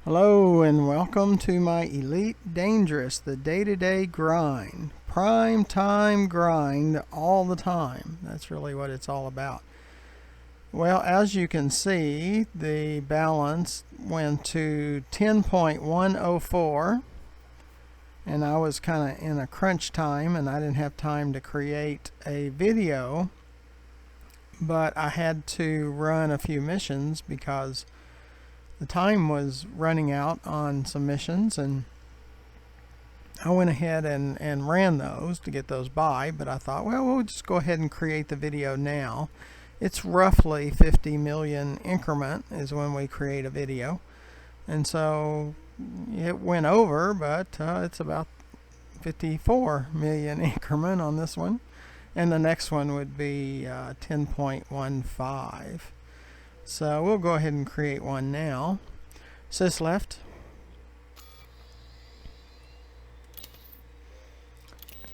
Hello and welcome to my Elite Dangerous, the day-to-day grind. Prime time grind all the time. That's really what it's all about. Well, as you can see, the balance went to 10.104, and I was kind of in a crunch time and I didn't have time to create a video, but I had to run a few missions because the time was running out on some missions, and I went ahead and ran those to get those by, but I thought, well, we'll just go ahead and create the video now. It's roughly 50 million increment is when we create a video, and so it went over, but it's about 54 million increment on this one, and the next one would be 10.15. So we'll go ahead and create one now. Sys left.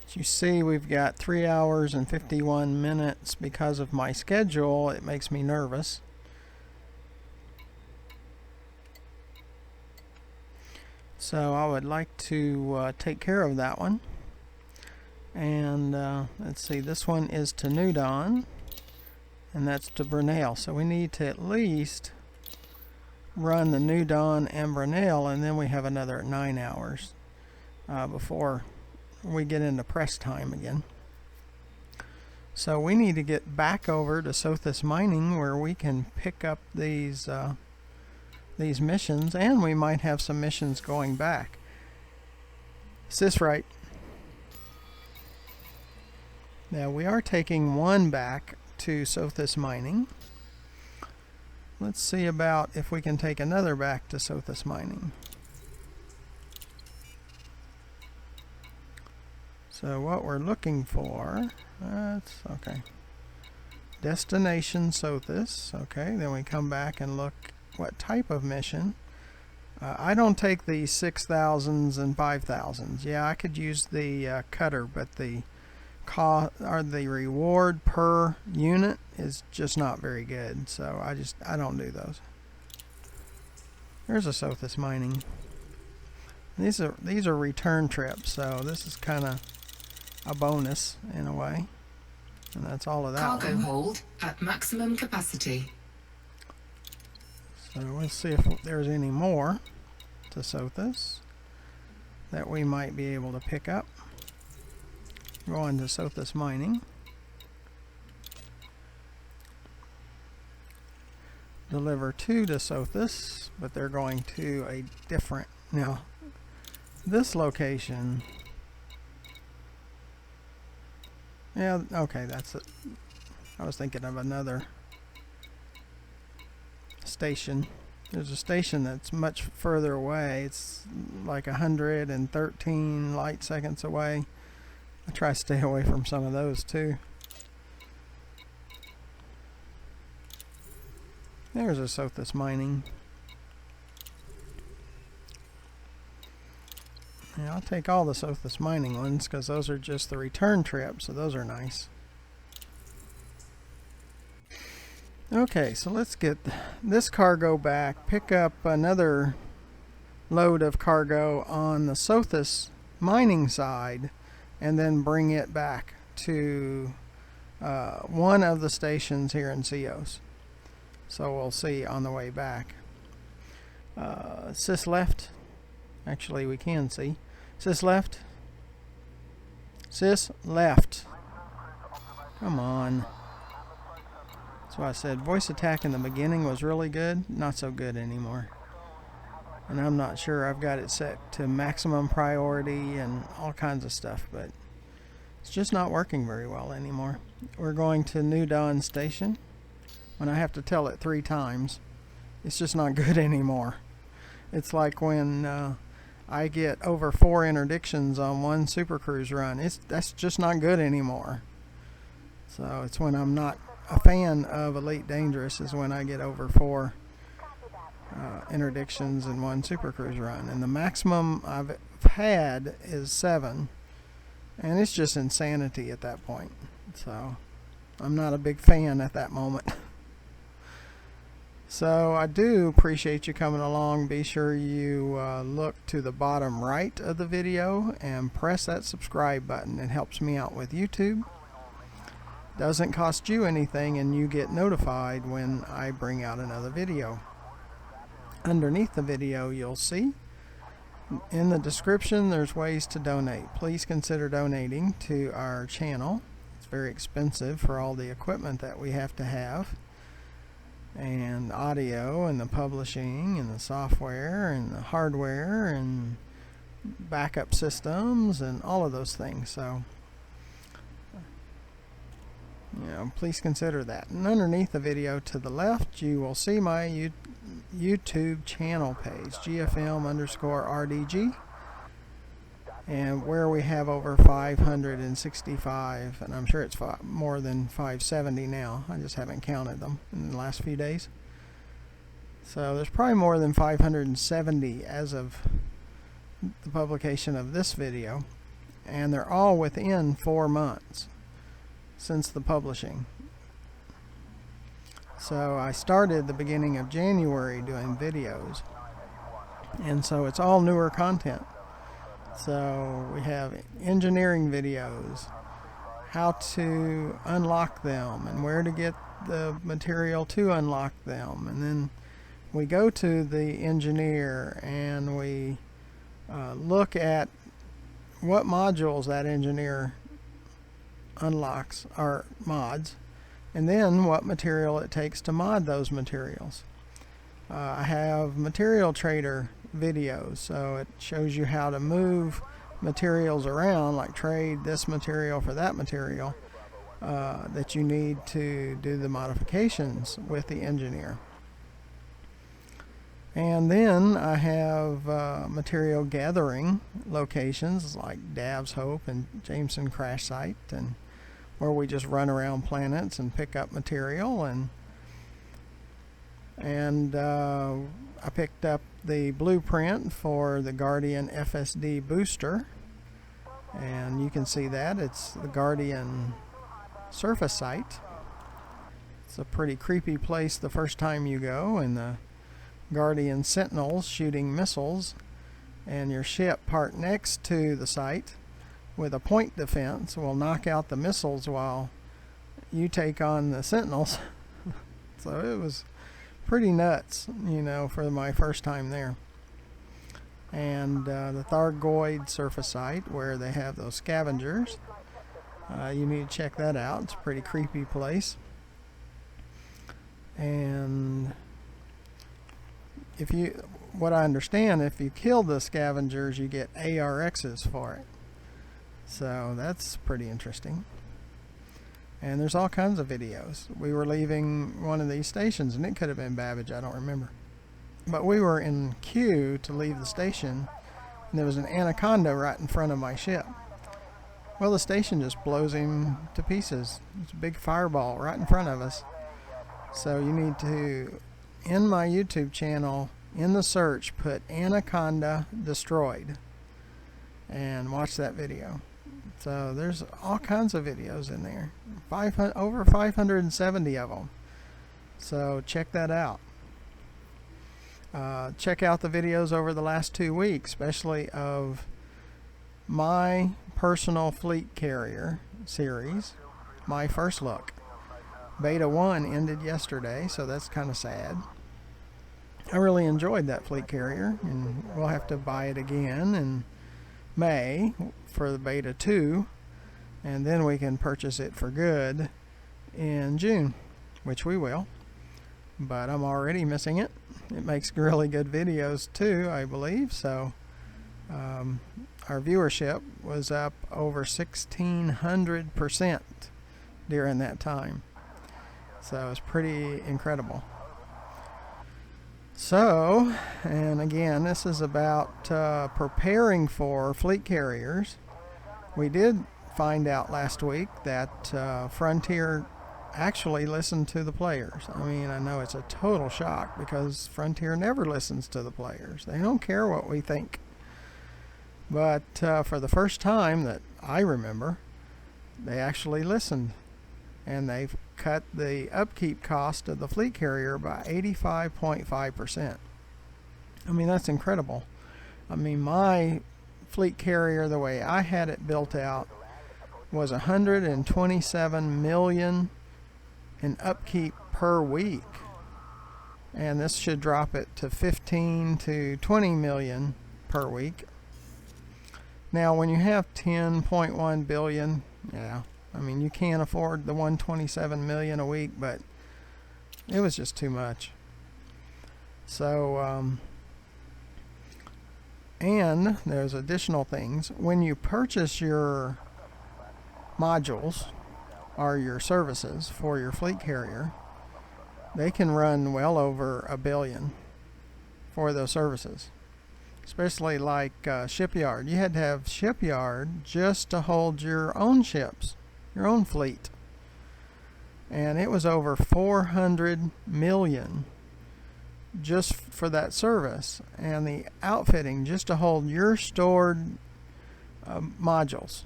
As you see, we've got 3 hours and 51 minutes. Because of my schedule, it makes me nervous. So I would like to take care of that one. And let's see, this one is to New Dawn, and that's to Brunel. So we need to at least run the New Dawn and Brunel, and then we have another 9 hours before we get into press time again. So we need to get back over to Sothis Mining where we can pick up these missions, and we might have some missions going back. Sys right. Now we are taking one back to Sothis Mining. Let's see about if we can take another back to Sothis Mining. So what we're looking for, that's okay. Destination Sothis. Okay, then we come back and look what type of mission. I don't take the 6,000s and 5,000s. Yeah, I could use the cutter, but the cost or the reward per unit is just not very good, so I don't do those. There's a Sothis Mining. These are return trips, so this is kind of a bonus in a way, and that's all of that. Cargo hold at maximum capacity. So we'll see if there's any more to Sothis that we might be able to pick up. Going to Sothis Mining. Deliver 2 to Sothis, but they're going to a different. Now, this location. Yeah, okay, that's it. I was thinking of another station. There's a station that's much further away. It's like 113 light seconds away. I try to stay away from some of those too. There's a Sothis Mining. Yeah, I'll take all the Sothis Mining ones because those are just the return trips, so those are nice. Okay, so let's get this cargo back, pick up another load of cargo on the Sothis Mining side, and then bring it back to one of the stations here in Ceos. So we'll see on the way back. Sys left. Actually, we can see. Sys left. Sys left. Come on. That's why I said voice attack in the beginning was really good. Not so good anymore. And I'm not sure. I've got it set to maximum priority and all kinds of stuff, but it's just not working very well anymore. We're going to New Dawn Station. When I have to tell it 3 times, it's just not good anymore. It's like when I get over 4 interdictions on one Super Cruise run. That's just not good anymore. So it's when I'm not a fan of Elite Dangerous is when I get over 4 interdictions in one Super Cruise run, and the maximum I've had is 7, and it's just insanity at that point. So I'm not a big fan at that moment. So I do appreciate you coming along. Be sure you look to the bottom right of the video and press that subscribe button. It helps me out with YouTube. Doesn't cost you anything, and you get notified when I bring out another video. Underneath the video, you'll see in the description there's ways to donate. Please consider donating to our channel. It's very expensive for all the equipment that we have to have, and audio and the publishing and the software and the hardware and backup systems and all of those things. So please consider that. And underneath the video to the left, you will see my YouTube channel page, GFM_RDG, and where we have over 565, and I'm sure it's more than 570 now. I just haven't counted them in the last few days. So there's probably more than 570 as of the publication of this video, and they're all within 4 months since the publishing. So I started the beginning of January doing videos, and so it's all newer content. So we have engineering videos, how to unlock them and where to get the material to unlock them, and then we go to the engineer and we look at what modules that engineer unlocks or mods, and then what material it takes to mod those materials. I have material trader videos, so it shows you how to move materials around, like trade this material for that material that you need to do the modifications with the engineer. And then I have material gathering locations like Dav's Hope and Jameson Crash Site, and where we just run around planets and pick up material. And I picked up the blueprint for the Guardian Fsd Booster, and you can see that it's the Guardian surface site. It's a pretty creepy place the first time you go, and the Guardian Sentinels shooting missiles, and your ship parked next to the site with a point defense will knock out the missiles while you take on the Sentinels. So it was pretty nuts, for my first time there. And the Thargoid surface site where they have those scavengers, you need to check that out. It's a pretty creepy place. And what I understand, if you kill the scavengers, you get ARXs for it. So that's pretty interesting. And there's all kinds of videos. We were leaving one of these stations, and it could have been Babbage, I don't remember. But we were in queue to leave the station, and there was an anaconda right in front of my ship. Well, the station just blows him to pieces. It's a big fireball right in front of us. So you need to, in my YouTube channel, in the search, put anaconda destroyed and watch that video. So there's all kinds of videos in there, over 570 of them. So check that out. Check out the videos over the last 2 weeks, especially of my personal fleet carrier series, my first look. Beta 1 ended yesterday, so that's kind of sad. I really enjoyed that fleet carrier, and we'll have to buy it again in May for the Beta 2, and then we can purchase it for good in June, which we will. But I'm already missing it. It makes really good videos too, I believe. So our viewership was up over 1,600% during that time. So it's pretty incredible. So, and again, this is about preparing for fleet carriers. We did find out last week that Frontier actually listened to the players. I mean, I know it's a total shock because Frontier never listens to the players. They don't care what we think. But for the first time that I remember, they actually listened. and they've cut the upkeep cost of the fleet carrier by 85.5%. I mean, that's incredible. I mean, my fleet carrier, the way I had it built out, was $127 million in upkeep per week, and this should drop it to 15 to 20 million per week. Now, when you have 10.1 billion, yeah, I mean, you can't afford the 127 million a week, but it was just too much. So, and there's additional things. When you purchase your modules or your services for your fleet carrier, they can run well over $1 billion for those services. Especially like shipyard. You had to have shipyard just to hold your own ships, your own fleet. And it was over 400 million just for that service. And the outfitting just to hold your stored modules,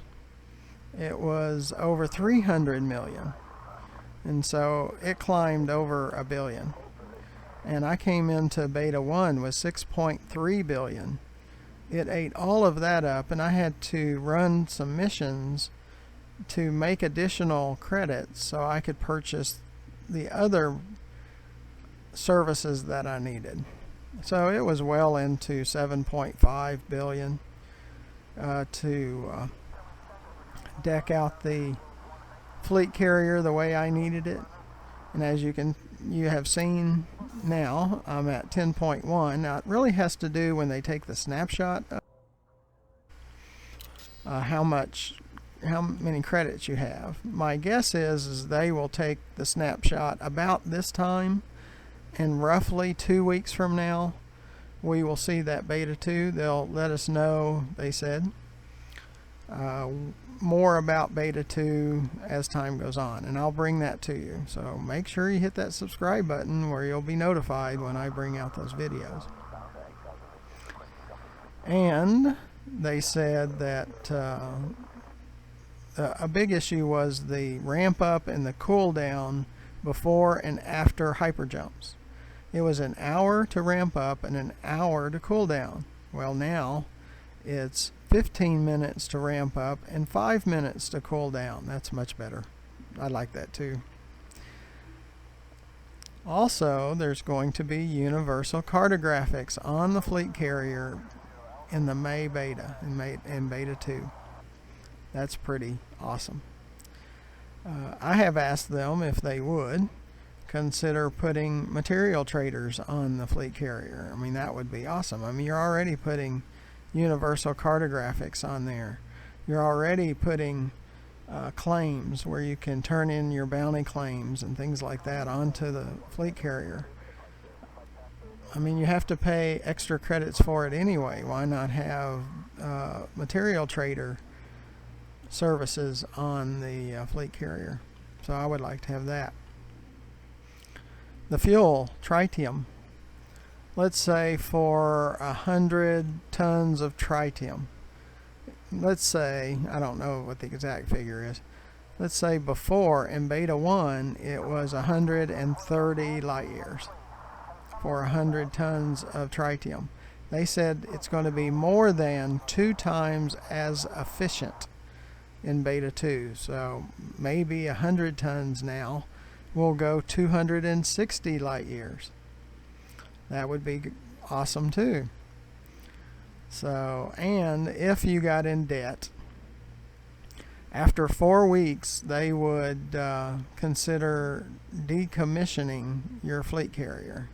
it was over 300 million. And so it climbed over $1 billion. And I came into beta 1 with 6.3 billion. It ate all of that up, and I had to run some missions to make additional credits so I could purchase the other services that I needed. So it was well into 7.5 billion to deck out the fleet carrier the way I needed it. And as you have seen now, I'm at 10.1. Now it really has to do when they take the snapshot of how many credits you have. My guess is they will take the snapshot about this time, and roughly 2 weeks from now we will see that beta 2. They'll let us know, they said, more about beta 2 as time goes on, and I'll bring that to you. So make sure you hit that subscribe button where you'll be notified when I bring out those videos. And they said that a big issue was the ramp up and the cool down before and after hyper jumps. It was an hour to ramp up and an hour to cool down. Well, now it's 15 minutes to ramp up and 5 minutes to cool down. That's much better. I like that too. Also, there's going to be universal cartographics on the fleet carrier in the May beta, in beta 2. That's pretty awesome. I have asked them if they would consider putting material traders on the fleet carrier. I mean, that would be awesome. I mean, you're already putting universal cartographics on there. You're already putting claims where you can turn in your bounty claims and things like that onto the fleet carrier. I mean, you have to pay extra credits for it anyway. Why not have material trader services on the fleet carrier? So I would like to have that. The fuel, tritium. Let's say for 100 tons of tritium. Let's say, I don't know what the exact figure is. Let's say before in beta 1 it was 130 light years for 100 tons of tritium. They said it's going to be more than 2 times as efficient in beta 2. So maybe 100 tons now will go 260 light years. That would be awesome too. So, and if you got in debt, after 4 weeks they would consider decommissioning your fleet carrier.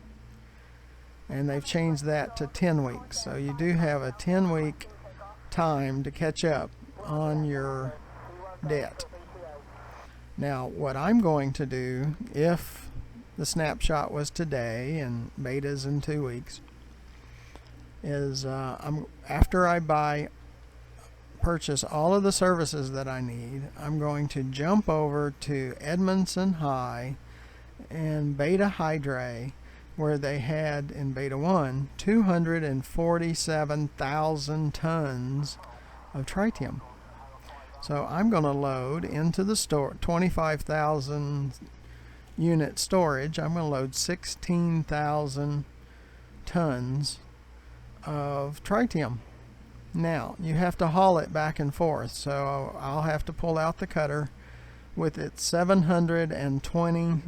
And they've changed that to 10 weeks. So you do have a 10-week time to catch up on your debt. Now, what I'm going to do, if the snapshot was today and beta's in 2 weeks, is after I purchase all of the services that I need, I'm going to jump over to Edmondson High and Beta Hydra, where they had in beta 1 247,000 tons of tritium. So I'm going to load into the store 25,000 unit storage. I'm going to load 16,000 tons of tritium. Now you have to haul it back and forth, so I'll have to pull out the cutter with its 720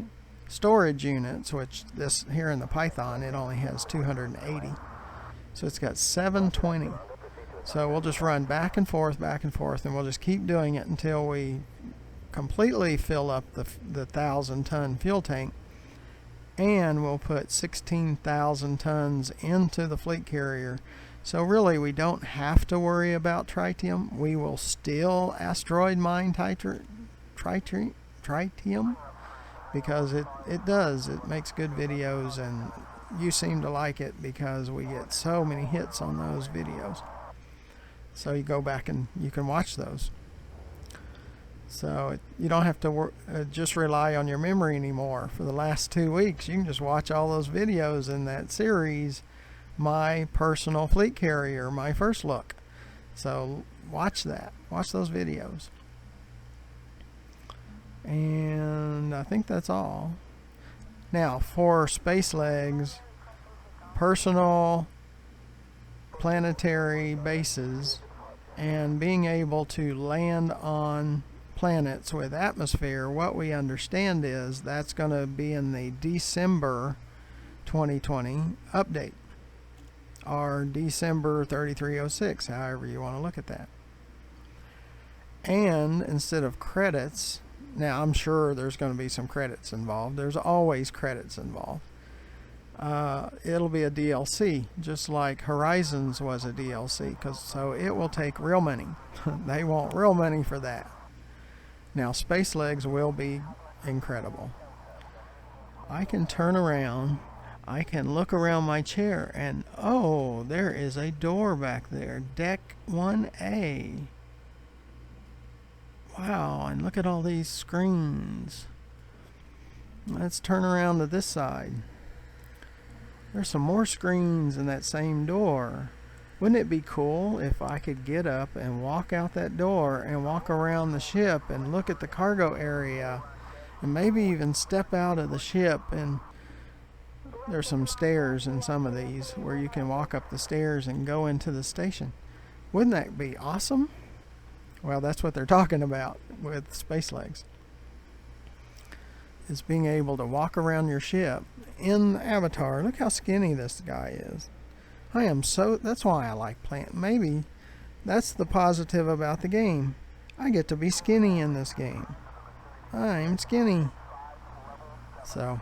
storage units, which this here in the Python it only has 280, so it's got 720. So we'll just run back and forth, and we'll just keep doing it until we completely fill up the 1,000-ton fuel tank, and we'll put 16,000 tons into the fleet carrier. So really we don't have to worry about tritium. We will still asteroid mine tritium because it makes good videos, and you seem to like it because we get so many hits on those videos. So you go back and you can watch those. So you don't have to just rely on your memory anymore. For the last 2 weeks, you can just watch all those videos in that series, My Personal Fleet Carrier, My First Look. So watch that. Watch those videos. And I think that's all. Now, for space legs, personal planetary bases, and being able to land on planets with atmosphere, what we understand is that's going to be in the December 2020 update, or December 3306, however you want to look at that. And instead of credits, now I'm sure there's going to be some credits involved. There's always credits involved. It'll be a DLC, just like Horizons was a DLC, so it will take real money. They want real money for that. Now, space legs will be incredible. I can turn around, I can look around my chair, and oh, there is a door back there, deck 1A. Wow, and look at all these screens. Let's turn around to this side. There's some more screens in that same door. Wouldn't it be cool if I could get up and walk out that door and walk around the ship and look at the cargo area, and maybe even step out of the ship? And there's some stairs in some of these where you can walk up the stairs and go into the station. Wouldn't that be awesome? Well, that's what they're talking about with space legs, is being able to walk around your ship in the avatar. Look how skinny this guy is. That's why I like maybe that's the positive about the game. I get to be skinny in this game. I'm skinny. So,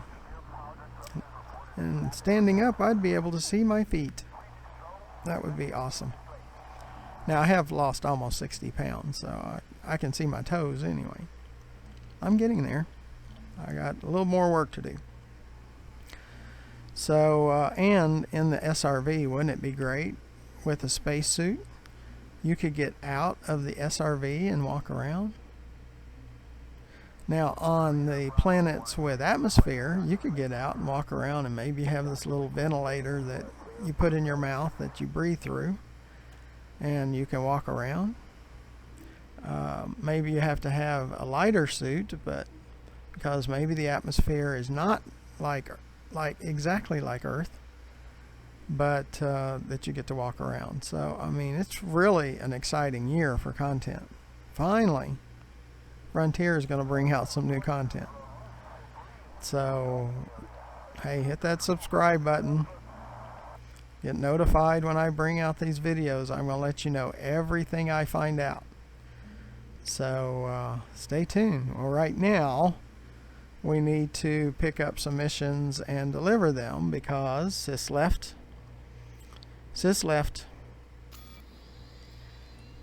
and standing up, I'd be able to see my feet. That would be awesome. Now, I have lost almost 60 pounds, so I can see my toes anyway. I'm getting there. I got a little more work to do. So, and in the SRV, wouldn't it be great with a spacesuit? You could get out of the SRV and walk around. Now, on the planets with atmosphere, you could get out and walk around, and maybe have this little ventilator that you put in your mouth that you breathe through, and you can walk around. Maybe you have to have a lighter suit, but because maybe the atmosphere is not like exactly like Earth, but that you get to walk around. So I mean, it's really an exciting year for content. Finally, Frontier is going to bring out some new content. So hey, hit that subscribe button. Get notified when I bring out these videos. I'm going to let you know everything I find out. So stay tuned. Well, right now we need to pick up some missions and deliver them because Sis left.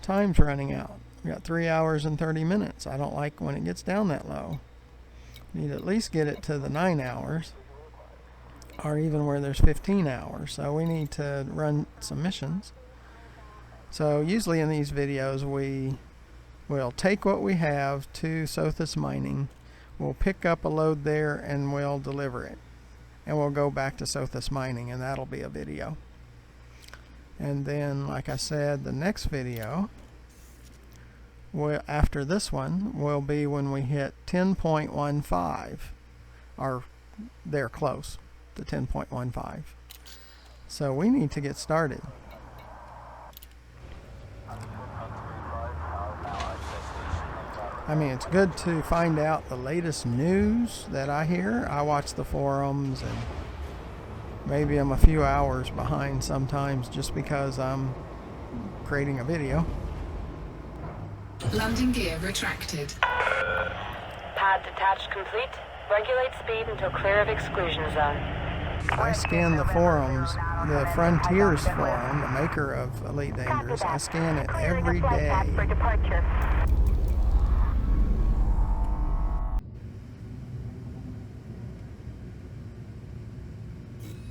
Time's running out. We got 3 hours and 30 minutes. I don't like when it gets down that low. Need to at least get it to the 9 hours, or even where there's 15 hours. So we need to run some missions. So usually in these videos we will take what we have to Sothis Mining. We'll pick up a load there and we'll deliver it. And we'll go back to Sothis Mining, and that'll be a video. And then, like I said, the next video after this one will be when we hit 10.15, or they're close to 10.15. So we need to get started. I mean, it's good to find out the latest news that I hear. I watch the forums, and maybe I'm a few hours behind sometimes just because I'm creating a video. Landing gear retracted. Pad detached complete. Regulate speed until clear of exclusion zone. I scan the forums, the Frontiers forum, the maker of Elite Dangerous. I scan it every day.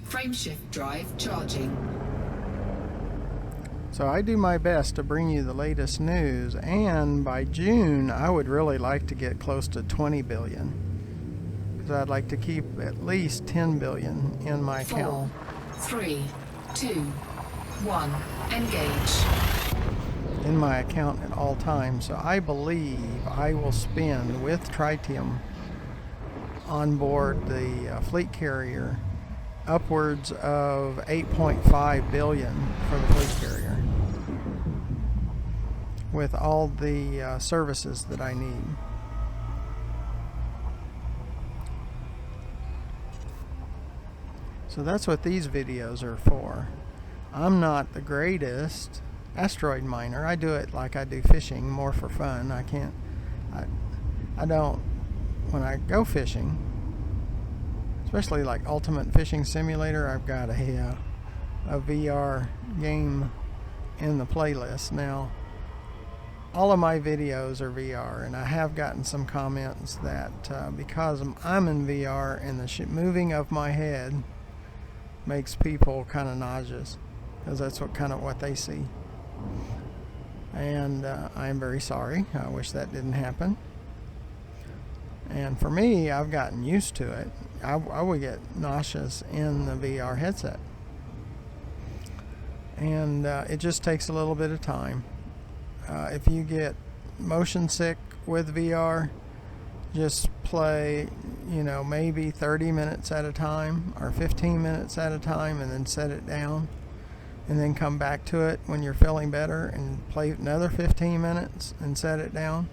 Frameshift drive charging. So I do my best to bring you the latest news, and by June I would really like to get close to 20 billion. Because I'd like to keep at least 10 billion in my account. 4, 3, 2, 1, engage. In my account at all times. So I believe I will spend with Tritium on board the fleet carrier upwards of 8.5 billion for the fleet carrier, with all the services that I need. So that's what these videos are for. I'm not the greatest asteroid miner. I do it like I do fishing, more for fun. I don't, when I go fishing, especially like Ultimate Fishing Simulator, I've got a VR game in the playlist. Now, all of my videos are VR, and I have gotten some comments that because I'm in VR and the moving of my head makes people kind of nauseous, because that's what they see. And I am very sorry. I wish that didn't happen. And for me, I've gotten used to it. I would get nauseous in the VR headset. And it just takes a little bit of time. If you get motion sick with VR, just play, maybe 30 minutes at a time or 15 minutes at a time, and then set it down. And then come back to it when you're feeling better and play another 15 minutes and set it down.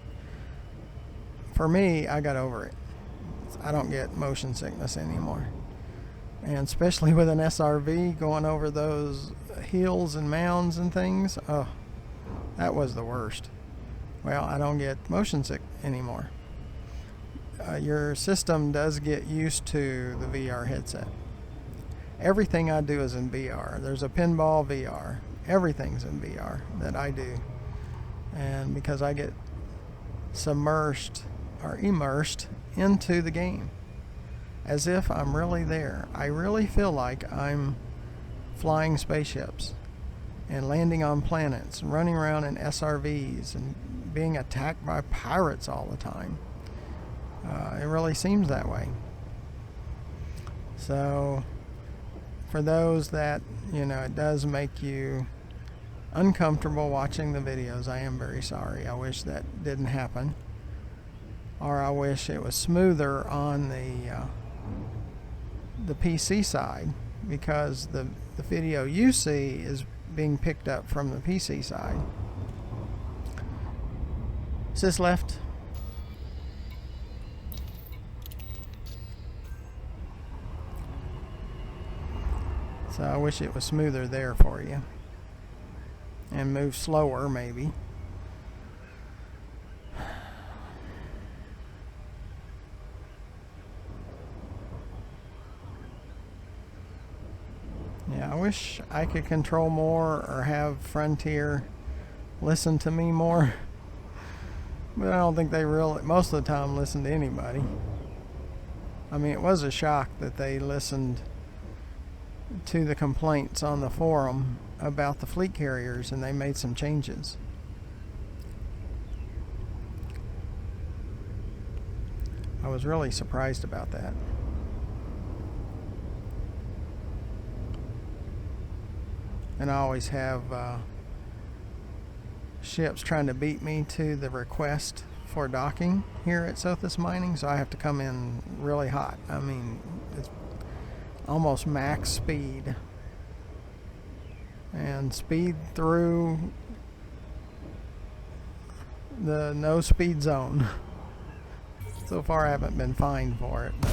For me, I got over it. I don't get motion sickness anymore. And especially with an SRV going over those hills and mounds and things, oh, that was the worst. Well, I don't get motion sick anymore. Your system does get used to the VR headset. Everything I do is in VR. There's a pinball VR. Everything's in VR that I do. And because I get submersed or immersed into the game as if I'm really there. I really feel like I'm flying spaceships and landing on planets and running around in SRVs and being attacked by pirates all the time. It really seems that way. So for those that, it does make you uncomfortable watching the videos, I am very sorry. I wish that didn't happen. Or I wish it was smoother on the PC side, because the video you see is being picked up from the PC side. Sis left. So I wish it was smoother there for you. And move slower, maybe. Yeah, I wish I could control more or have Frontier listen to me more. But I don't think they really, most of the time, listen to anybody. I mean, it was a shock that they listened to the complaints on the forum about the fleet carriers, and they made some changes. I was really surprised about that. And I always have ship's trying to beat me to the request for docking here at Sothis Mining, so I have to come in really hot. I mean, it's almost max speed. And speed through the no speed zone. So far I haven't been fined for it. But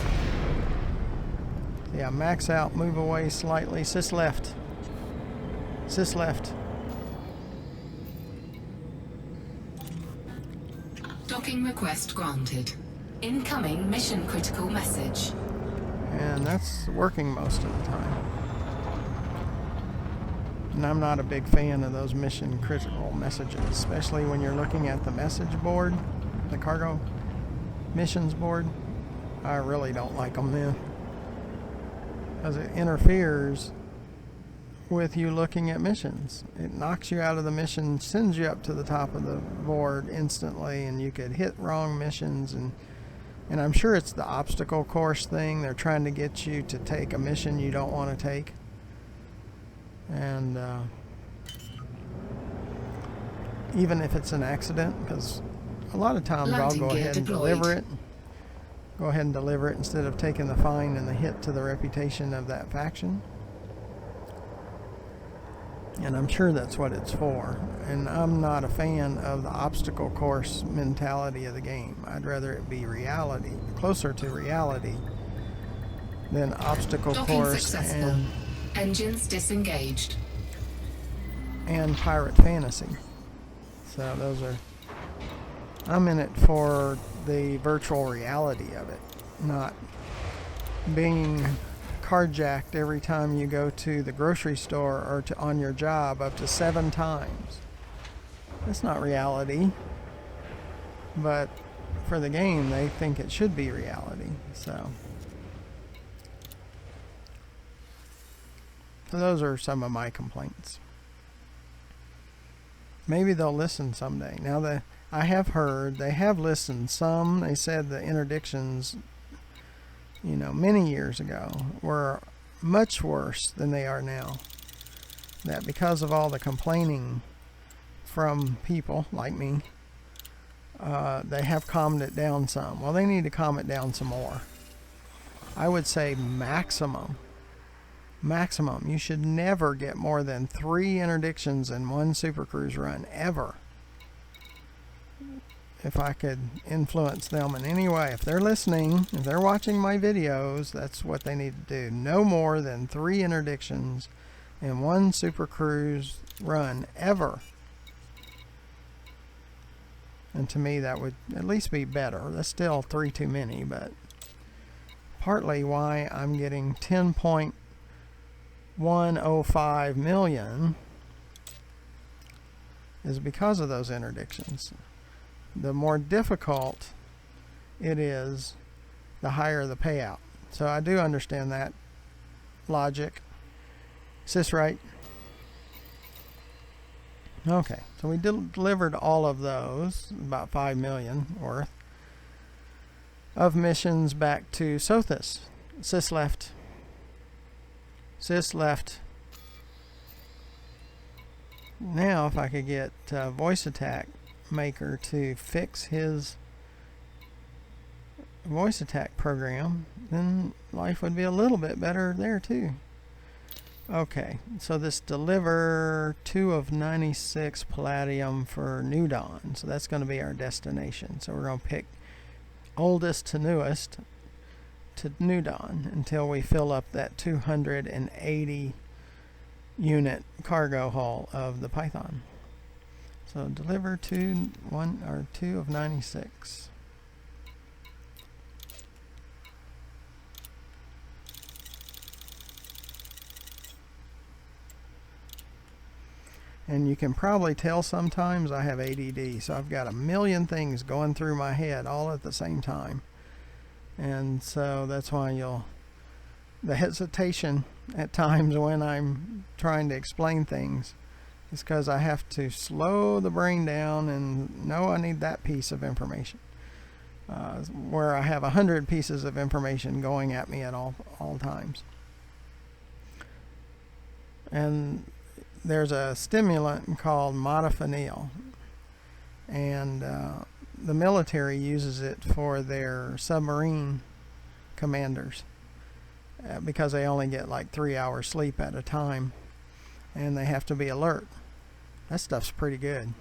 yeah, max out, move away slightly, sys left. Sys left. Docking request granted. Incoming mission critical message. And that's working most of the time. And I'm not a big fan of those mission critical messages, especially when you're looking at the message board, the cargo missions board. I really don't like them then, because it interferes with you looking at missions. It knocks you out of the mission, sends you up to the top of the board instantly, and you could hit wrong missions. And I'm sure it's the obstacle course thing. They're trying to get you to take a mission you don't want to take. And even if it's an accident, because a lot of times I'll go ahead and deliver it. Go ahead and deliver it instead of taking the fine and the hit to the reputation of that faction. And I'm sure that's what it's for. And I'm not a fan of the obstacle course mentality of the game. I'd rather it be reality, closer to reality, than obstacle course and engines disengaged. And pirate fantasy. So those are, I'm in it for the virtual reality of it, not being carjacked every time you go to the grocery store or on your job up to 7 times. That's not reality, but for the game they think it should be reality. So those are some of my complaints. Maybe they'll listen someday. Now I have heard they have listened some. They said the interdictions, many years ago were much worse than they are now. That because of all the complaining from people like me, they have calmed it down some. Well, they need to calm it down some more. I would say maximum, you should never get more than 3 interdictions in one Super Cruise run, ever. If I could influence them in any way, if they're listening, if they're watching my videos, that's what they need to do. No more than 3 interdictions in one Super Cruise run, ever. And to me, that would at least be better. That's still 3 too many, but partly why I'm getting 10.105 million is because of those interdictions. The more difficult it is, the higher the payout. So I do understand that logic. Is this right? Okay, so we delivered all of those, about 5 million worth of missions back to Sothis. Sys left. Sys left. Now if I could get Voice Attack Maker to fix his voice attack program, then life would be a little bit better there too. Okay, so this deliver 2 of 96 palladium for New Dawn, so that's going to be our destination. So we're going to pick oldest to newest to New Dawn until we fill up that 280 unit cargo hull of the Python. So deliver 2 of 96. And you can probably tell sometimes I have ADD, so I've got a million things going through my head all at the same time. And so that's why the hesitation at times when I'm trying to explain things is because I have to slow the brain down and know I need that piece of information. Where I have 100 pieces of information going at me at all times. And there's a stimulant called modafinil. and the military uses it for their submarine commanders because they only get like 3 hours sleep at a time, and they have to be alert. That stuff's pretty good.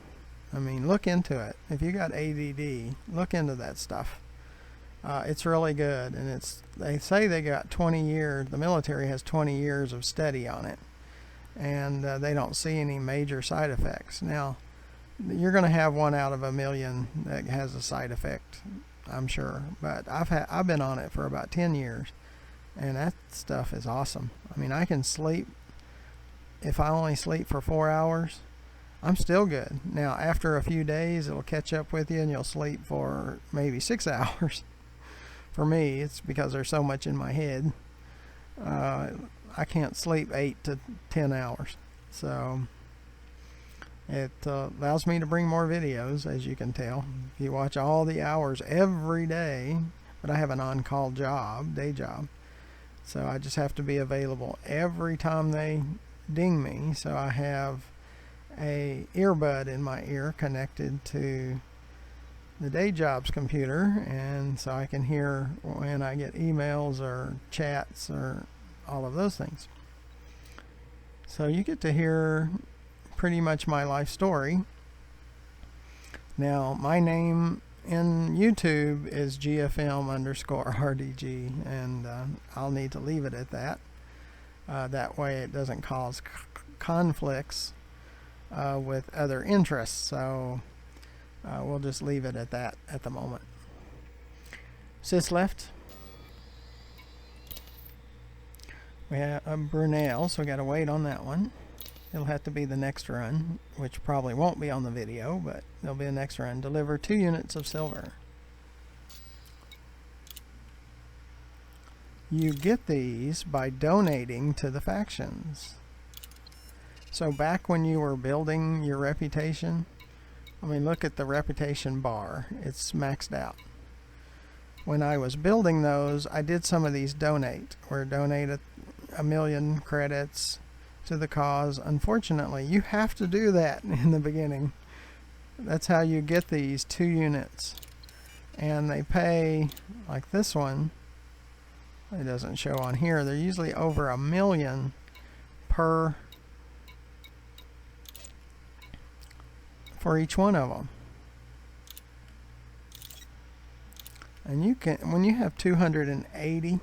I mean, look into it. If you got ADD, look into that stuff. It's really good, and they say they got 20 years. The military has 20 years of study on it, and they don't see any major side effects. Now, you're going to have 1 out of a million that has a side effect, I'm sure. But I've been on it for about 10 years, and that stuff is awesome. I mean, I can sleep. If I only sleep for 4 hours, I'm still good. Now, after a few days, it'll catch up with you, and you'll sleep for maybe 6 hours. For me, it's because there's so much in my head. I can't sleep 8 to 10 hours. So it allows me to bring more videos, as you can tell. If you watch all the hours every day, but I have an on-call job, day job. So I just have to be available every time they ding me. So I have a earbud in my ear connected to the day job's computer, and so I can hear when I get emails or chats or all of those things. So you get to hear pretty much my life story. Now, my name in YouTube is GFM_RDG, and I'll need to leave it at that. That way it doesn't cause conflicts with other interests. So we'll just leave it at that at the moment. Sys left. We have a Brunel, so we got to wait on that one. It'll have to be the next run, which probably won't be on the video, but there'll be a next run. Deliver 2 units of silver. You get these by donating to the factions. So back when you were building your reputation, I mean, look at the reputation bar. It's maxed out. When I was building those, I did some of these donate, where donate a million credits to the cause. Unfortunately, you have to do that in the beginning. That's how you get these 2 units. And they pay, like this one, it doesn't show on here, they're usually over $1 million per for each one of them. And you can, when you have 280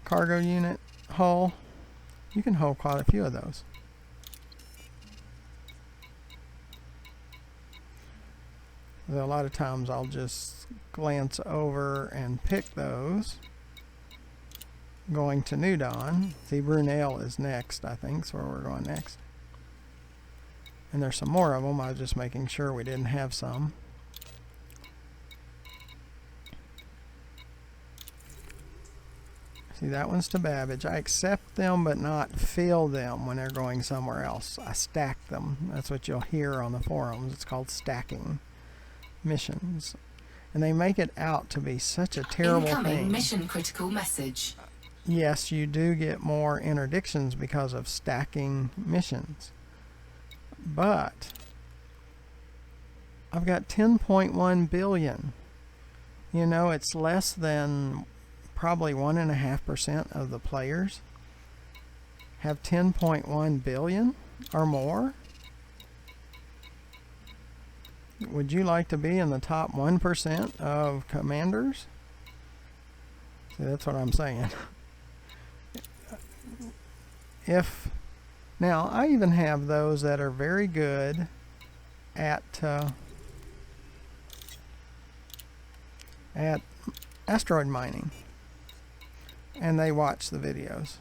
cargo unit hull, you can hold quite a few of those. Though a lot of times I'll just glance over and pick those. Going to New Dawn. See, Brunel is next, I think, is where we're going next. And there's some more of them. I was just making sure we didn't have some. See, that one's to Babbage. I accept them but not fill them when they're going somewhere else. I stack them. That's what you'll hear on the forums. It's called stacking missions. And they make it out to be such a terrible thing. Mission critical message. Yes, you do get more interdictions because of stacking missions. But I've got 10.1 billion. You know, it's less than probably 1.5% of the players have 10.1 billion or more. Would you like to be in the top 1% of commanders? See, that's what I'm saying. Now, I even have those that are very good at asteroid mining, and they watch the videos.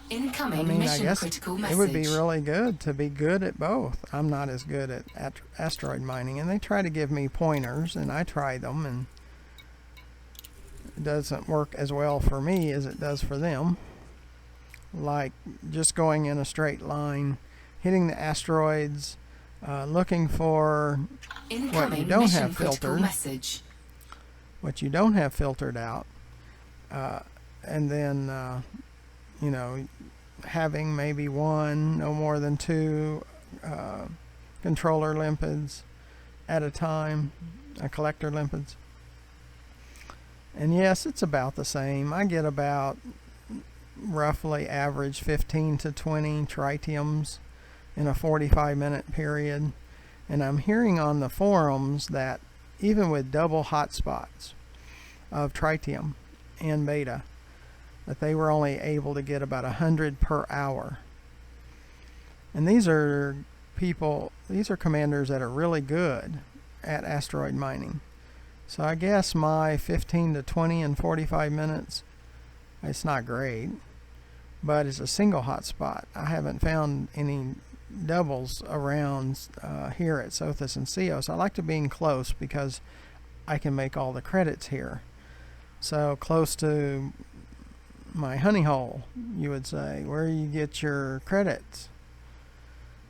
Incoming mission critical message. It would be really good to be good at both. I'm not as good at asteroid mining, and they try to give me pointers, and I try them, and it doesn't work as well for me as it does for them. Like just going in a straight line, hitting the asteroids, looking for what you don't have filtered, what you don't have filtered out, and then you know, having maybe 1, no more than 2 controller limpids at a time, collector limpids. And yes, it's about the same. I get about roughly average 15 to 20 tritiums in a 45-minute period. And I'm hearing on the forums that even with double hotspots of tritium and beta, that they were only able to get about 100 per hour. And these are commanders that are really good at asteroid mining. So I guess my 15 to 20 in 45 minutes, it's not great, but it's a single hotspot. I haven't found any doubles around here at Sothis and Ceos. I like to be in close because I can make all the credits here. So close to my honey hole, you would say, where you get your credits.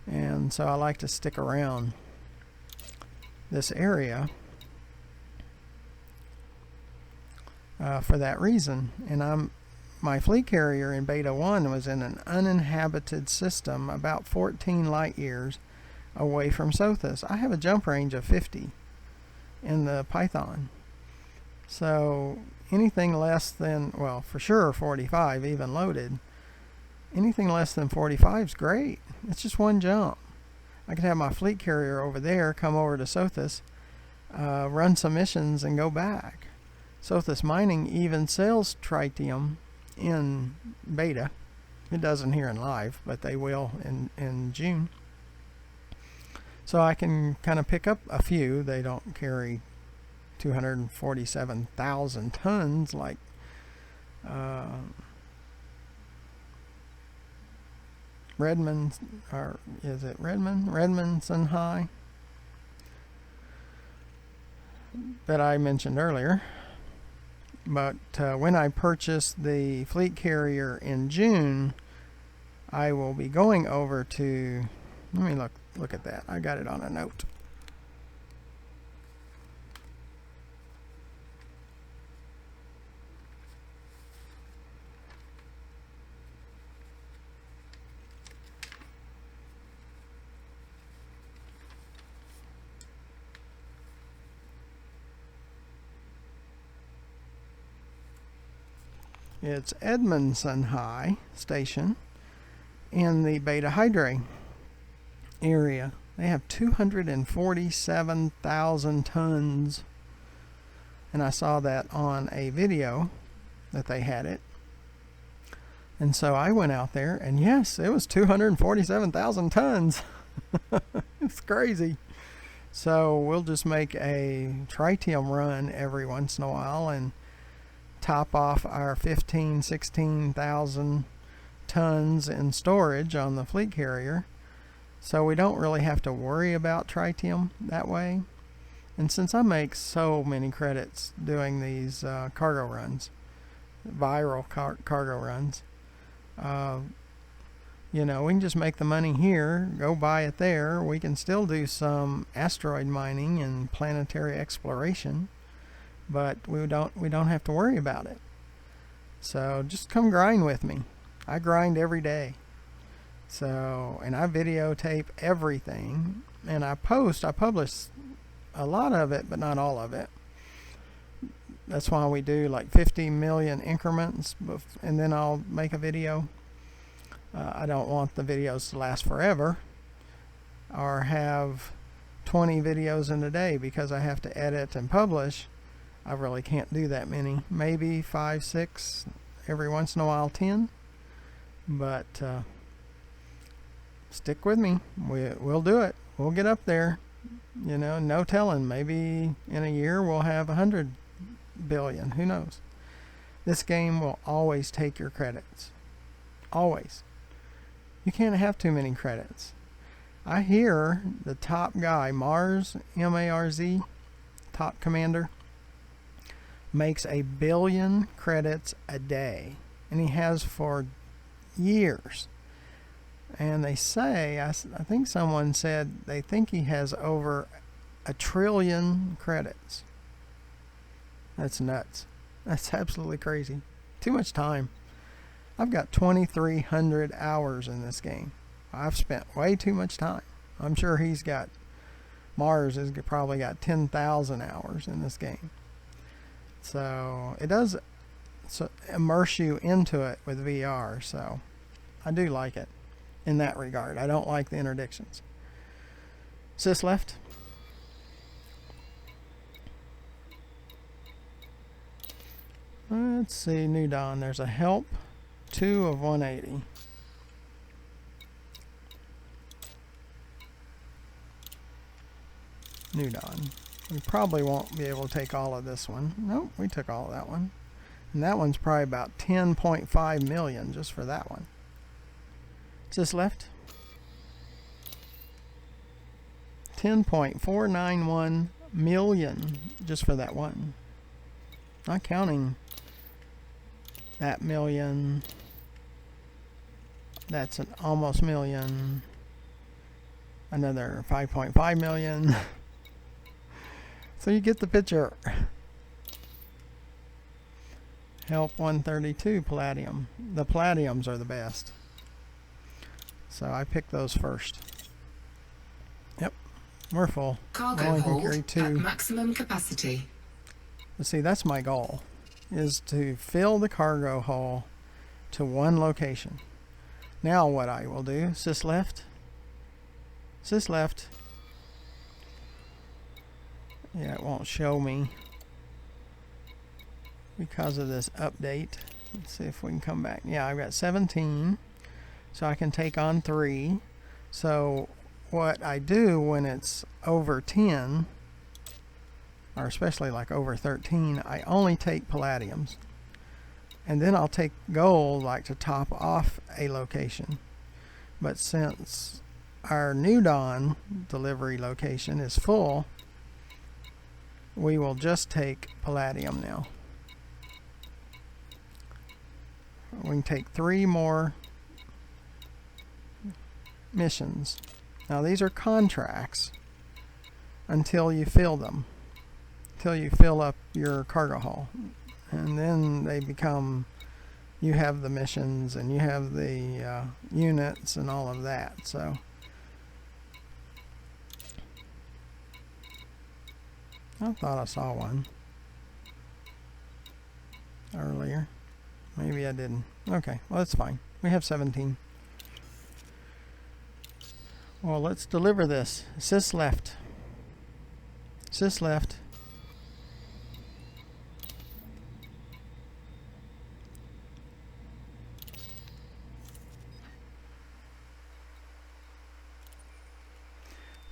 And so I like to stick around this area for that reason. And my fleet carrier in Beta 1 was in an uninhabited system about 14 light years away from Sothis. I have a jump range of 50 in the Python. So anything less than, well, for sure 45 even loaded. Anything less than 45 is great. It's just one jump. I could have my fleet carrier over there, come over to Sothis, run some missions, and go back. Sothis Mining even sells tritium in beta. It doesn't here in live, but they will in June. So I can kind of pick up a few. They don't carry 247,000 tons like Redmond, or is it Redmond? Redmondson High that I mentioned earlier. But when I purchase the fleet carrier in June, I will be going over to, let me look at that. I got it on a note. It's Edmondson High Station in the Beta Hydrae area. They have 247,000 tons. And I saw that on a video that they had it. And so I went out there, and yes, it was 247,000 tons. It's crazy. So we'll just make a tritium run every once in a while and top off our 16,000 tons in storage on the fleet carrier, so we don't really have to worry about tritium that way. And since I make so many credits doing these cargo runs, cargo runs, you know, we can just make the money here, go buy it there. We can still do some asteroid mining and planetary exploration, but we don't have to worry about it. So just come grind with me. I grind every day. So, and I videotape everything, and I publish a lot of it, but not all of it. That's why we do like 50 million increments, and then I'll make a video. I don't want the videos to last forever or have 20 videos in a day, because I have to edit and publish. I really can't do that many. Maybe 5, 6, every once in a while 10. But stick with me. We'll do it. We'll get up there. You know, no telling. Maybe in a year we'll have 100 billion. Who knows? This game will always take your credits. Always. You can't have too many credits. I hear the top guy, Mars, M-A-R-Z, top commander, makes 1 billion credits a day, and he has for years. And they say, I think someone said they think he has over 1 trillion credits. That's nuts. That's absolutely crazy. Too much time. I've got 2,300 hours in this game. I've spent way too much time. I'm sure Mars has probably got 10,000 hours in this game. So it does immerse you into it with VR. So I do like it in that regard. I don't like the interdictions. Sys left. Let's see, New Dawn. There's a help 2 of 180. New Dawn. We probably won't be able to take all of this one. Nope, we took all of that one. And that one's probably about 10.5 million just for that one. Just left. 10.491 million just for that one. Not counting that million. That's an almost million. Another 5.5 million. So you get the picture. Help 132 palladium. The palladiums are the best. So I picked those first. Yep, we're full. Cargo hold at maximum capacity. Let's see, that's my goal, is to fill the cargo hold to one location. Now what I will do, sys left. Yeah, it won't show me because of this update. Let's see if we can come back. Yeah, I've got 17, so I can take on 3. So what I do when it's over 10, or especially like over 13, I only take palladiums. And then I'll take gold like to top off a location. But since our New Dawn delivery location is full, we will just take palladium now. We can take 3 more missions. Now these are contracts until you fill them. Until you fill up your cargo hull. And then they become, you have the missions and you have the units and all of that. So I thought I saw one earlier. Maybe I didn't. Okay, well that's fine. We have 17. Well, let's deliver this. Sys left. Sys left.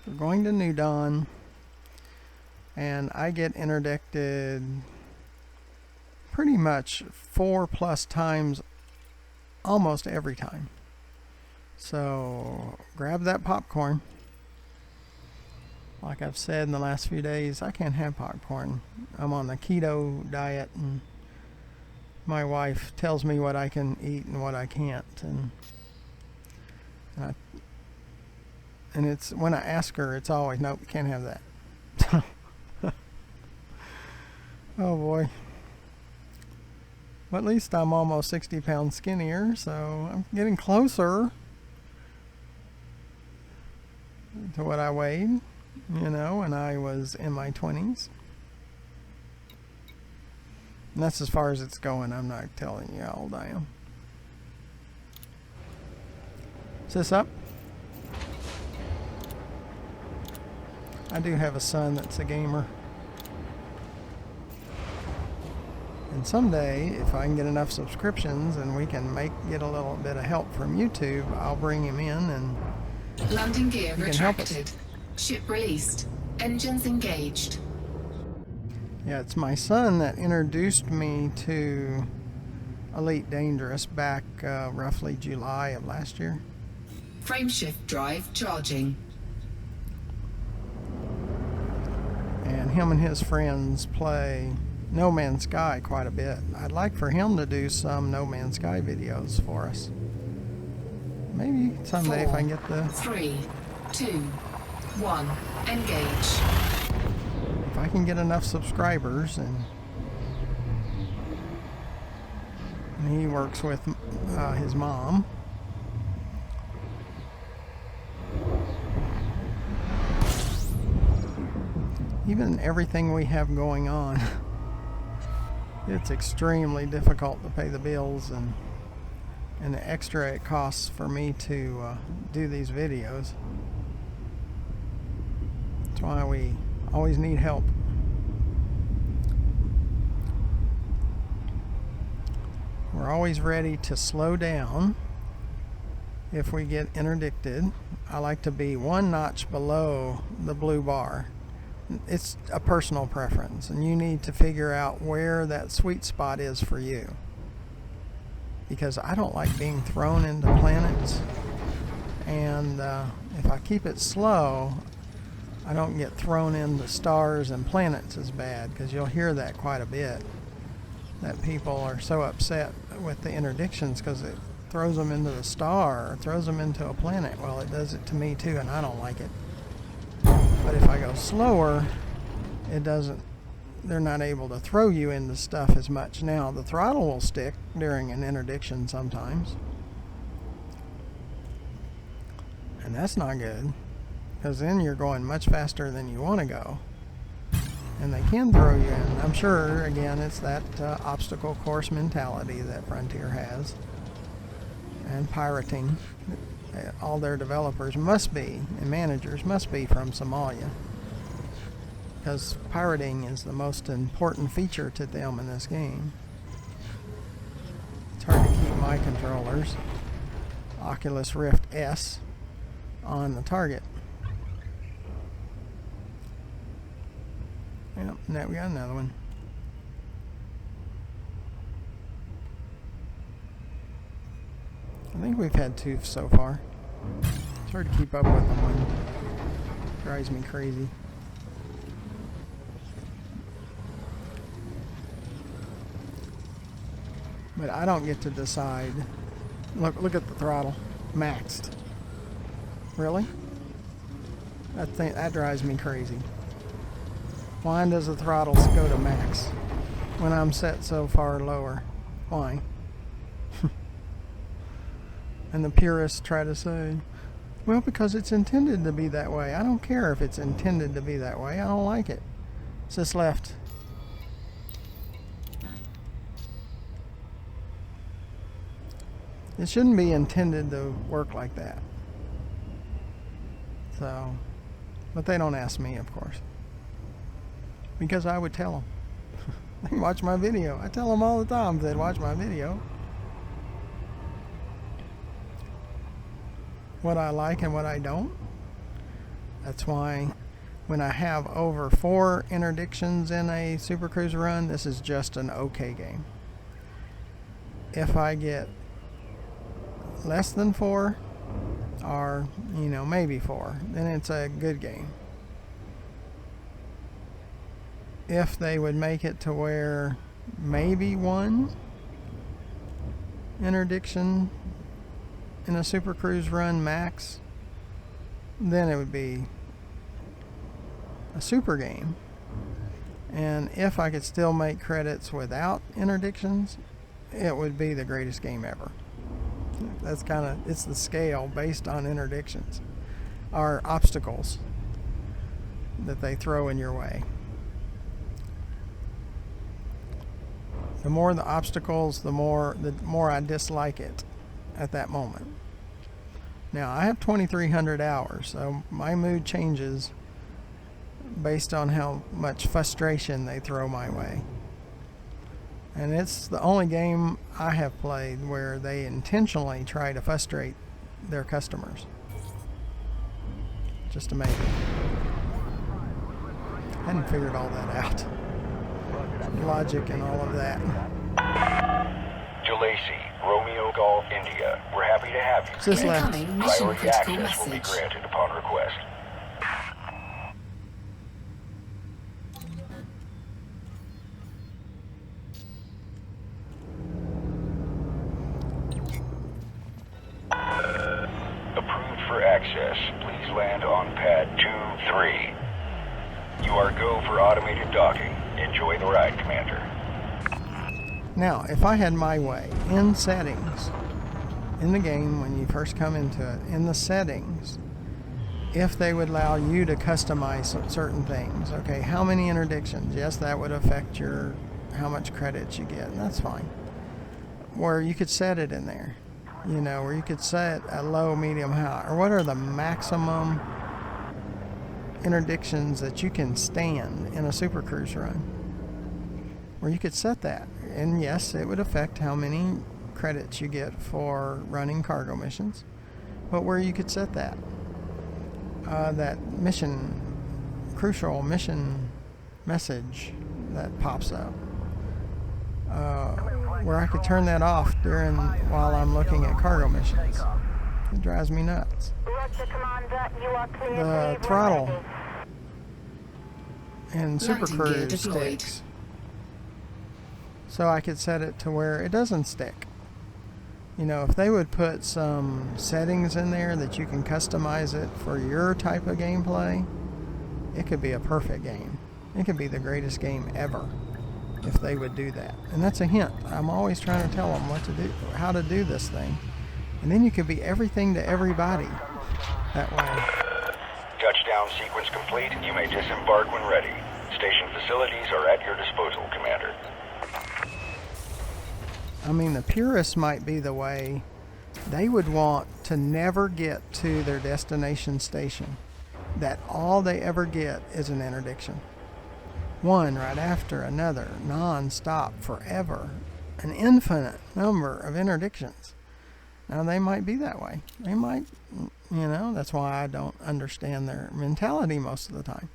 We're going to New Dawn. And I get interdicted pretty much 4+ times almost every time. So grab that popcorn. Like I've said in the last few days, I can't have popcorn. I'm on the keto diet and my wife tells me what I can eat and what I can't. And it's when I ask her, it's always, nope, can't have that. Oh boy. Well, at least I'm almost 60 pounds skinnier, so I'm getting closer to what I weighed, you know, when I was in my 20s. And that's as far as it's going. I'm not telling you how old I am. Is this up? I do have a son that's a gamer. And someday, if I can get enough subscriptions and we can get a little bit of help from YouTube, I'll bring him in and landing gear retracted. Ship released. Engines engaged. Yeah, it's my son that introduced me to Elite Dangerous back roughly July of last year. Frameshift drive charging. And him and his friends play No Man's Sky quite a bit. I'd like for him to do some No Man's Sky videos for us. Maybe someday if I can get the... 3, 2, 1, engage. If I can get enough subscribers and he works with his mom. even everything we have going on, it's extremely difficult to pay the bills and the extra it costs for me to do these videos. That's why we always need help. We're always ready to slow down if we get interdicted. I like to be one notch below the blue bar. It's a personal preference, and you need to figure out where that sweet spot is for you. Because I don't like being thrown into planets, and if I keep it slow, I don't get thrown into stars and planets as bad, because you'll hear that quite a bit, that people are so upset with the interdictions because it throws them into the star or throws them into a planet. Well, it does it to me too, and I don't like it. But if I go slower, it doesn't, they're not able to throw you into stuff as much. Now, the throttle will stick during an interdiction sometimes, and that's not good, because then you're going much faster than you want to go, and they can throw you in. I'm sure, again, it's that obstacle course mentality that Frontier has, and pirating. All their developers must be, and managers must be, from Somalia, because pirating is the most important feature to them in this game. It's hard to keep my controllers, Oculus Rift S, on the target. Yep, now we got another one. I think we've had two so far. It's hard to keep up with them when it drives me crazy. But I don't get to decide. Look at the throttle, maxed. Really? That drives me crazy. Why does the throttle go to max when I'm set so far lower? Why? And the purists try to say, well, because it's intended to be that way. I don't care if it's intended to be that way. I don't like it. It's this left. It shouldn't be intended to work like that. So, but they don't ask me, of course, because I would tell them. They can watch my video. I tell them all the time they'd watch my video. What I like and what I don't. That's why when I have over 4 interdictions in a Super Cruise run, this is just an okay game. If I get less than 4, or maybe 4, then it's a good game. If they would make it to where maybe 1 interdiction in a Super Cruise run max, then it would be a super game. And if I could still make credits without interdictions, it would be the greatest game ever. That's it's the scale based on interdictions, or obstacles that they throw in your way. The more the obstacles, the more I dislike it at that moment. Now, I have 2,300 hours, so my mood changes based on how much frustration they throw my way. And it's the only game I have played where they intentionally try to frustrate their customers. Just amazing. I hadn't figured all that out. Logic and all of that. Jalacy, Romeo Golf, India. We're happy to have you. Just left. Priority access will be granted upon request. Approved for access. Please land on pad 2-3. You are go for automated docking. Enjoy the ride, Commander. Now, if I had my way, in settings, in the game when you first come into it, in the settings, if they would allow you to customize certain things. Okay, how many interdictions? Yes, that would affect how much credits you get, and that's fine. Where you could set it in there, you know, where you could set a low, medium, high, or what are the maximum interdictions that you can stand in a Super Cruise run, where you could set that. And yes, it would affect how many credits you get for running cargo missions, but where you could set that that crucial mission message that pops up, where I could turn that off while I'm looking at cargo missions. It drives me nuts. The throttle and Super Cruise sticks, so I could set it to where it doesn't stick. You know, if they would put some settings in there that you can customize it for your type of gameplay, it could be a perfect game. It could be the greatest game ever if they would do that. And that's a hint. I'm always trying to tell them what to do, how to do this thing. And then you could be everything to everybody that way. Touchdown sequence complete. You may disembark when ready. Station facilities are at your disposal, Commander. I mean, the purists might be the way. They would want to never get to their destination station. That all they ever get is an interdiction. One right after another, non-stop, forever. An infinite number of interdictions. Now, they might be that way. They might, you know, that's why I don't understand their mentality most of the time.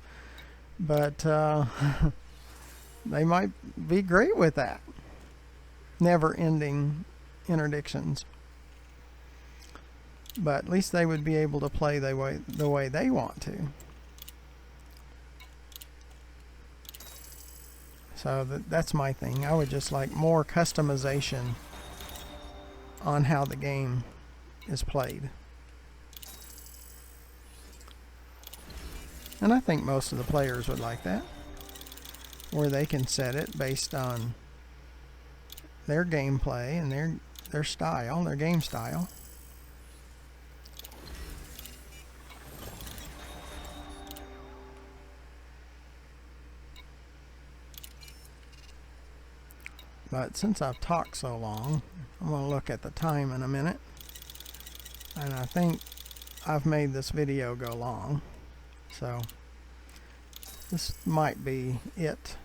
But they might be great with that. Never-ending interdictions. But at least they would be able to play the way they want to. So that's my thing. I would just like more customization on how the game is played. And I think most of the players would like that, where they can set it based on their gameplay and their style, their game style. But since I've talked so long, I'm going to look at the time in a minute. And I think I've made this video go long. So this might be it.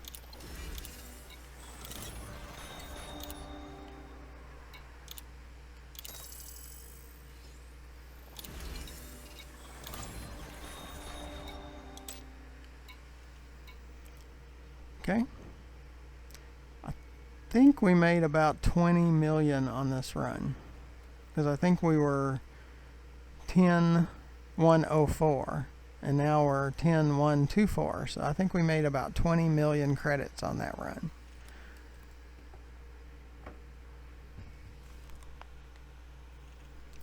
Okay. I think we made about 20 million on this run, because I think we were 10,104 and now we're 10,124, so I think we made about 20 million credits on that run.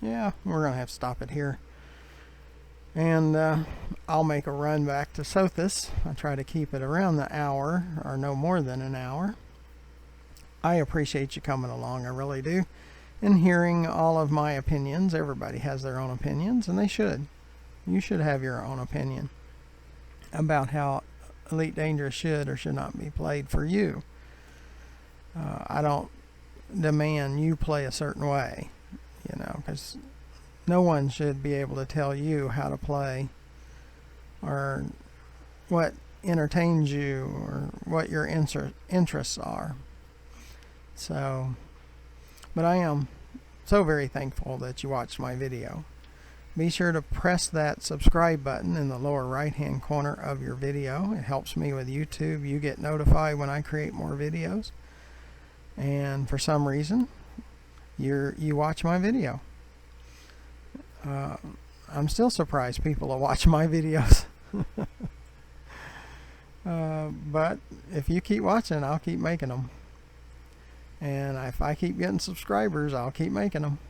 Yeah, we're gonna have to stop it here, and I'll make a run back to Sothis. I try to keep it around the hour or no more than an hour. I appreciate you coming along, I really do, and hearing all of my opinions. Everybody has their own opinions, and they should. You should have your own opinion about how Elite Dangerous should or should not be played for you. I don't demand you play a certain way, you know, because no one should be able to tell you how to play or what entertains you or what your interests are. So, but I am so very thankful that you watched my video. Be sure to press that subscribe button in the lower right hand corner of your video. It helps me with YouTube. You get notified when I create more videos. And for some reason, you watch my video. I'm still surprised people will watch my videos. But if you keep watching, I'll keep making them. And if I keep getting subscribers, I'll keep making them.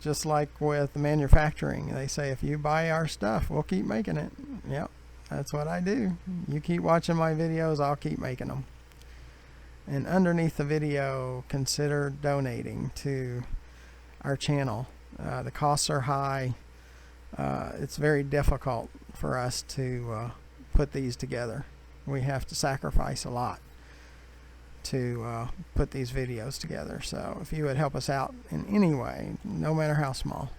Just like with manufacturing, they say if you buy our stuff, we'll keep making it. Yep, that's what I do. You keep watching my videos, I'll keep making them. And underneath the video, consider donating to our channel. The costs are high. it's very difficult for us to put these together. We have to sacrifice a lot to put these videos together. So if you would help us out in any way, no matter how small,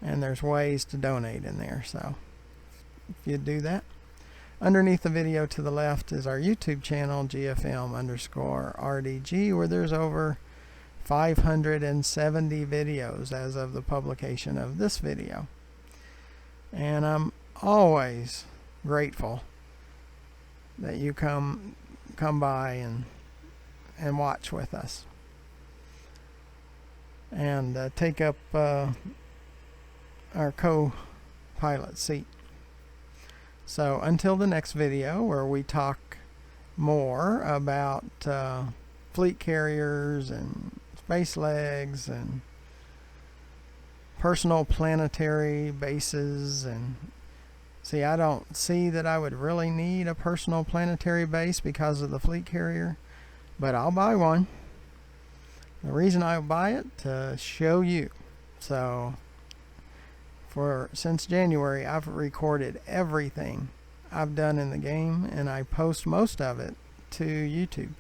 and there's ways to donate in there, so if you'd do that. Underneath the video to the left is our YouTube channel, GFM_RDG, where there's over 570 videos as of the publication of this video. And I'm always grateful that you come by and watch with us and take up our co-pilot seat. So until the next video, where we talk more about fleet carriers and space legs and personal planetary bases, and see, I don't see that I would really need a personal planetary base because of the fleet carrier, but I'll buy one. The reason I'll buy it, to show you. So since January, I've recorded everything I've done in the game, and I post most of it to YouTube.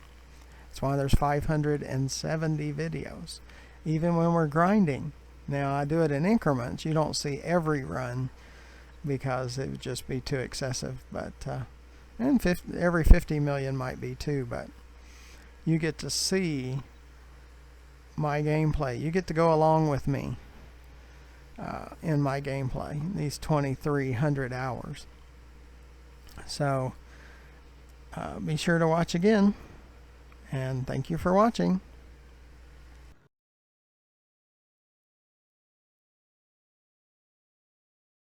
That's why there's 570 videos, even when we're grinding. Now, I do it in increments. You don't see every run because it would just be too excessive, but and every 50 million might be too, but you get to see my gameplay. You get to go along with me in my gameplay, these 2,300 hours. So be sure to watch again, and thank you for watching.